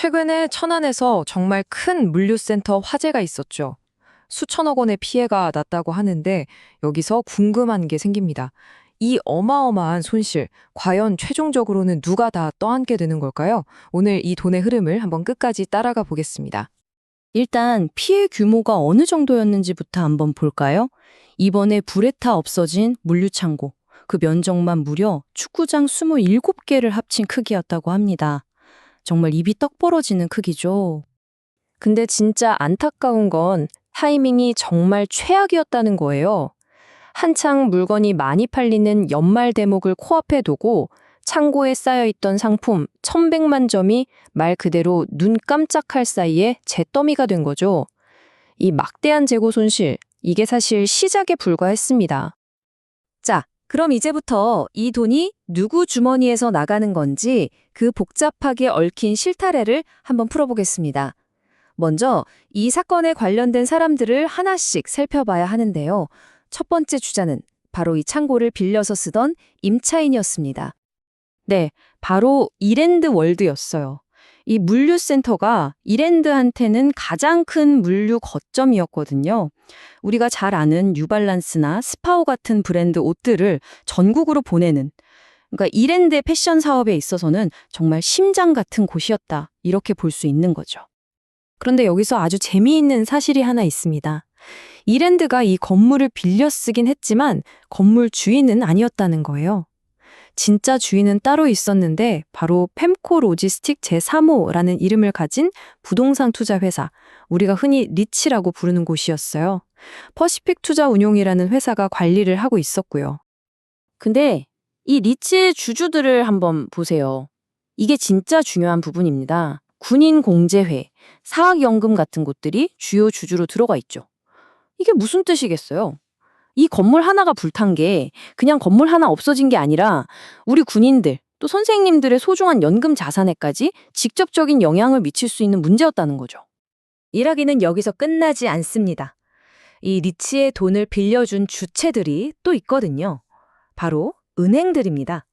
최근에 천안에서 정말 큰 물류센터 화재가 있었죠. 수천억 원의 피해가 났다고 하는데 여기서 궁금한 게 생깁니다. 이 어마어마한 손실, 과연 최종적으로는 누가 다 떠안게 되는 걸까요? 오늘 이 돈의 흐름을 한번 끝까지 따라가 보겠습니다. 일단 피해 규모가 어느 정도였는지부터 한번 볼까요? 이번에 불에 타 없어진 물류창고, 그 면적만 무려 축구장 27개를 합친 크기였다고 합니다. 정말 입이 떡 벌어지는 크기죠. 근데 진짜 안타까운 건 타이밍이 정말 최악이었다는 거예요. 한창 물건이 많이 팔리는 연말 대목을 코앞에 두고 창고에 쌓여있던 상품 1,100만 점이 말 그대로 눈 깜짝할 사이에 잿더미가 된 거죠. 이 막대한 재고 손실, 이게 사실 시작에 불과했습니다. 자, 그럼 이제부터 이 돈이 누구 주머니에서 나가는 건지 그 복잡하게 얽힌 실타래를 한번 풀어보겠습니다. 먼저 이 사건에 관련된 사람들을 하나씩 살펴봐야 하는데요. 첫 번째 주자는 바로 이 창고를 빌려서 쓰던 임차인이었습니다. 네, 바로 이랜드 월드였어요. 이 물류센터가 이랜드한테는 가장 큰 물류 거점이었거든요. 우리가 잘 아는 뉴발란스나 스파오 같은 브랜드 옷들을 전국으로 보내는, 그러니까 이랜드의 패션 사업에 있어서는 정말 심장 같은 곳이었다, 이렇게 볼 수 있는 거죠. 그런데 여기서 아주 재미있는 사실이 하나 있습니다. 이랜드가 이 건물을 빌려 쓰긴 했지만 건물 주인은 아니었다는 거예요. 진짜 주인은 따로 있었는데 바로 펜코 로지스틱 제3호라는 이름을 가진 부동산 투자 회사, 우리가 흔히 리치라고 부르는 곳이었어요. 퍼시픽 투자 운용이라는 회사가 관리를 하고 있었고요. 근데 이 리치의 주주들을 한번 보세요. 이게 진짜 중요한 부분입니다. 군인공제회, 사학연금 같은 곳들이 주요 주주로 들어가 있죠. 이게 무슨 뜻이겠어요? 이 건물 하나가 불탄 게 그냥 건물 하나 없어진 게 아니라 우리 군인들, 또 선생님들의 소중한 연금 자산에까지 직접적인 영향을 미칠 수 있는 문제였다는 거죠. 이야기는 여기서 끝나지 않습니다. 이 리치의 돈을 빌려준 주체들이 또 있거든요. 바로 은행들입니다.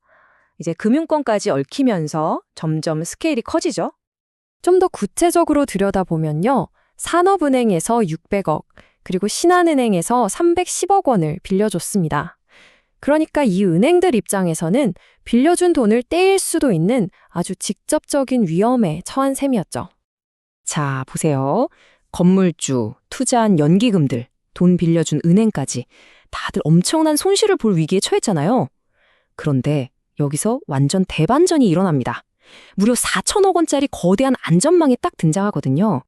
이제 금융권까지 얽히면서 점점 스케일이 커지죠. 좀 더 구체적으로 들여다보면요. 산업은행에서 600억, 그리고 신한은행에서 310억 원을 빌려줬습니다. 그러니까 이 은행들 입장에서는 빌려준 돈을 떼일 수도 있는 아주 직접적인 위험에 처한 셈이었죠. 자, 보세요. 건물주, 투자한 연기금들, 돈 빌려준 은행까지 다들 엄청난 손실을 볼 위기에 처했잖아요. 그런데 여기서 완전 대반전이 일어납니다. 무려 4천억 원짜리 거대한 안전망이 딱 등장하거든요.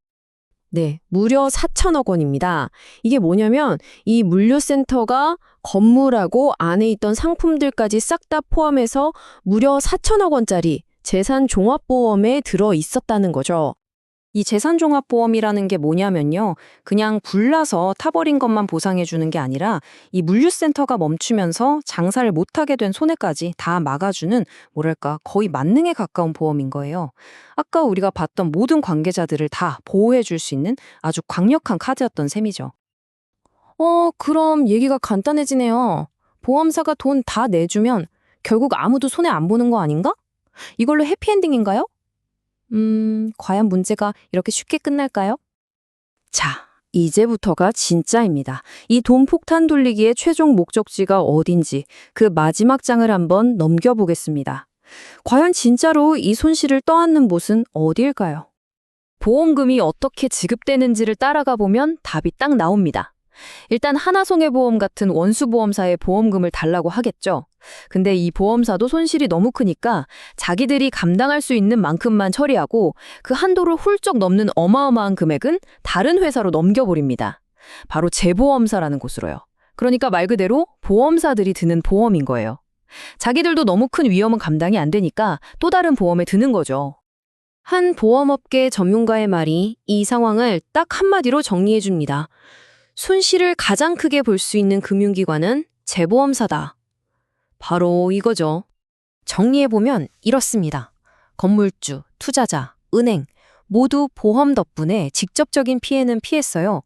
네, 무려 4천억 원입니다. 이게 뭐냐면 이 물류센터가 건물하고 안에 있던 상품들까지 싹 다 포함해서 무려 4천억 원짜리 재산종합보험에 들어 있었다는 거죠. 이 재산종합보험이라는 게 뭐냐면요. 그냥 불나서 타버린 것만 보상해주는 게 아니라 이 물류센터가 멈추면서 장사를 못하게 된 손해까지 다 막아주는, 뭐랄까, 거의 만능에 가까운 보험인 거예요. 아까 우리가 봤던 모든 관계자들을 다 보호해줄 수 있는 아주 강력한 카드였던 셈이죠. 그럼 얘기가 간단해지네요. 보험사가 돈 다 내주면 결국 아무도 손해 안 보는 거 아닌가? 이걸로 해피엔딩인가요? 과연 문제가 이렇게 쉽게 끝날까요? 자, 이제부터가 진짜입니다. 이 돈 폭탄 돌리기의 최종 목적지가 어딘지 그 마지막 장을 한번 넘겨보겠습니다. 과연 진짜로 이 손실을 떠안는 곳은 어디일까요? 보험금이 어떻게 지급되는지를 따라가 보면 답이 딱 나옵니다. 일단 하나손해보험 같은 원수보험사에 보험금을 달라고 하겠죠. 근데 이 보험사도 손실이 너무 크니까 자기들이 감당할 수 있는 만큼만 처리하고 그 한도를 훌쩍 넘는 어마어마한 금액은 다른 회사로 넘겨버립니다. 바로 재보험사라는 곳으로요. 그러니까 말 그대로 보험사들이 드는 보험인 거예요. 자기들도 너무 큰 위험은 감당이 안 되니까 또 다른 보험에 드는 거죠. 한 보험업계 전문가의 말이 이 상황을 딱 한마디로 정리해 줍니다. 손실을 가장 크게 볼 수 있는 금융기관은 재보험사다. 바로 이거죠. 정리해보면 이렇습니다. 건물주, 투자자, 은행 모두 보험 덕분에 직접적인 피해는 피했어요.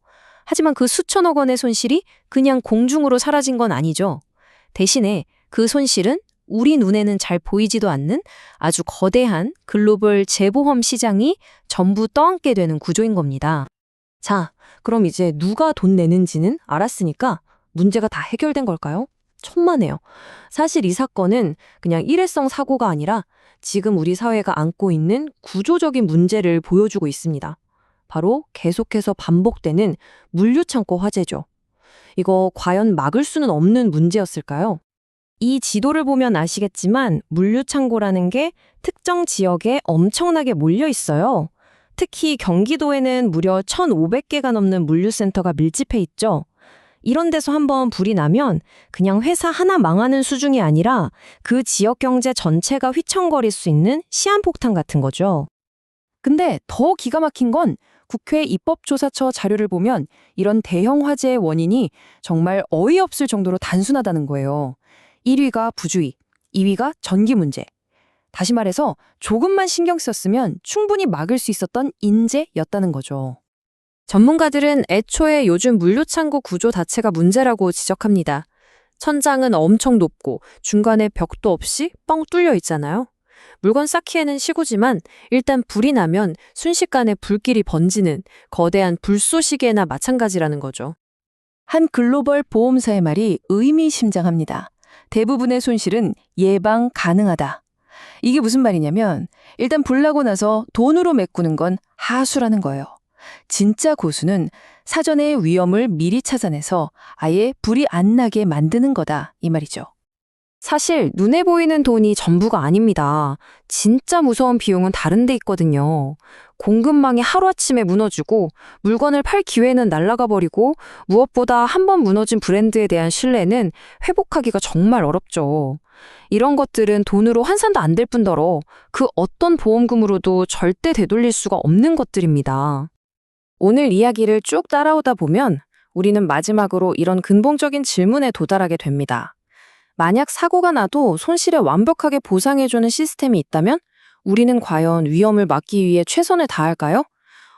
하지만 그 수천억 원의 손실이 그냥 공중으로 사라진 건 아니죠. 대신에 그 손실은 우리 눈에는 잘 보이지도 않는 아주 거대한 글로벌 재보험 시장이 전부 떠안게 되는 구조인 겁니다. 자, 그럼 이제 누가 돈 내는지는 알았으니까 문제가 다 해결된 걸까요? 천만에요. 사실 이 사건은 그냥 일회성 사고가 아니라 지금 우리 사회가 안고 있는 구조적인 문제를 보여주고 있습니다. 바로 계속해서 반복되는 물류창고 화재죠. 이거 과연 막을 수는 없는 문제였을까요? 이 지도를 보면 아시겠지만 물류창고라는 게 특정 지역에 엄청나게 몰려 있어요. 특히 경기도에는 무려 1,500개가 넘는 물류센터가 밀집해 있죠. 이런 데서 한번 불이 나면 그냥 회사 하나 망하는 수준이 아니라 그 지역 경제 전체가 휘청거릴 수 있는 시한폭탄 같은 거죠. 근데 더 기가 막힌 건 국회 입법조사처 자료를 보면 이런 대형 화재의 원인이 정말 어이없을 정도로 단순하다는 거예요. 1위가 부주의, 2위가 전기 문제. 다시 말해서 조금만 신경 썼으면 충분히 막을 수 있었던 인재였다는 거죠. 전문가들은 애초에 요즘 물류창고 구조 자체가 문제라고 지적합니다. 천장은 엄청 높고 중간에 벽도 없이 뻥 뚫려 있잖아요. 물건 쌓기에는 시구지만 일단 불이 나면 순식간에 불길이 번지는 거대한 불쏘시개나 마찬가지라는 거죠. 한 글로벌 보험사의 말이 의미심장합니다. 대부분의 손실은 예방 가능하다. 이게 무슨 말이냐면 일단 불 나고 나서 돈으로 메꾸는 건 하수라는 거예요. 진짜 고수는 사전에 위험을 미리 찾아내서 아예 불이 안 나게 만드는 거다 이 말이죠. 사실 눈에 보이는 돈이 전부가 아닙니다. 진짜 무서운 비용은 다른 데 있거든요. 공급망이 하루아침에 무너지고 물건을 팔 기회는 날아가 버리고 무엇보다 한 번 무너진 브랜드에 대한 신뢰는 회복하기가 정말 어렵죠. 이런 것들은 돈으로 환산도 안 될 뿐더러 그 어떤 보험금으로도 절대 되돌릴 수가 없는 것들입니다. 오늘 이야기를 쭉 따라오다 보면 우리는 마지막으로 이런 근본적인 질문에 도달하게 됩니다. 만약 사고가 나도 손실에 완벽하게 보상해주는 시스템이 있다면 우리는 과연 위험을 막기 위해 최선을 다할까요?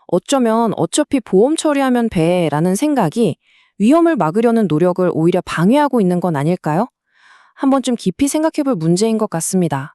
어쩌면 어차피 보험 처리하면 돼라는 생각이 위험을 막으려는 노력을 오히려 방해하고 있는 건 아닐까요? 한번 좀 깊이 생각해볼 문제인 것 같습니다.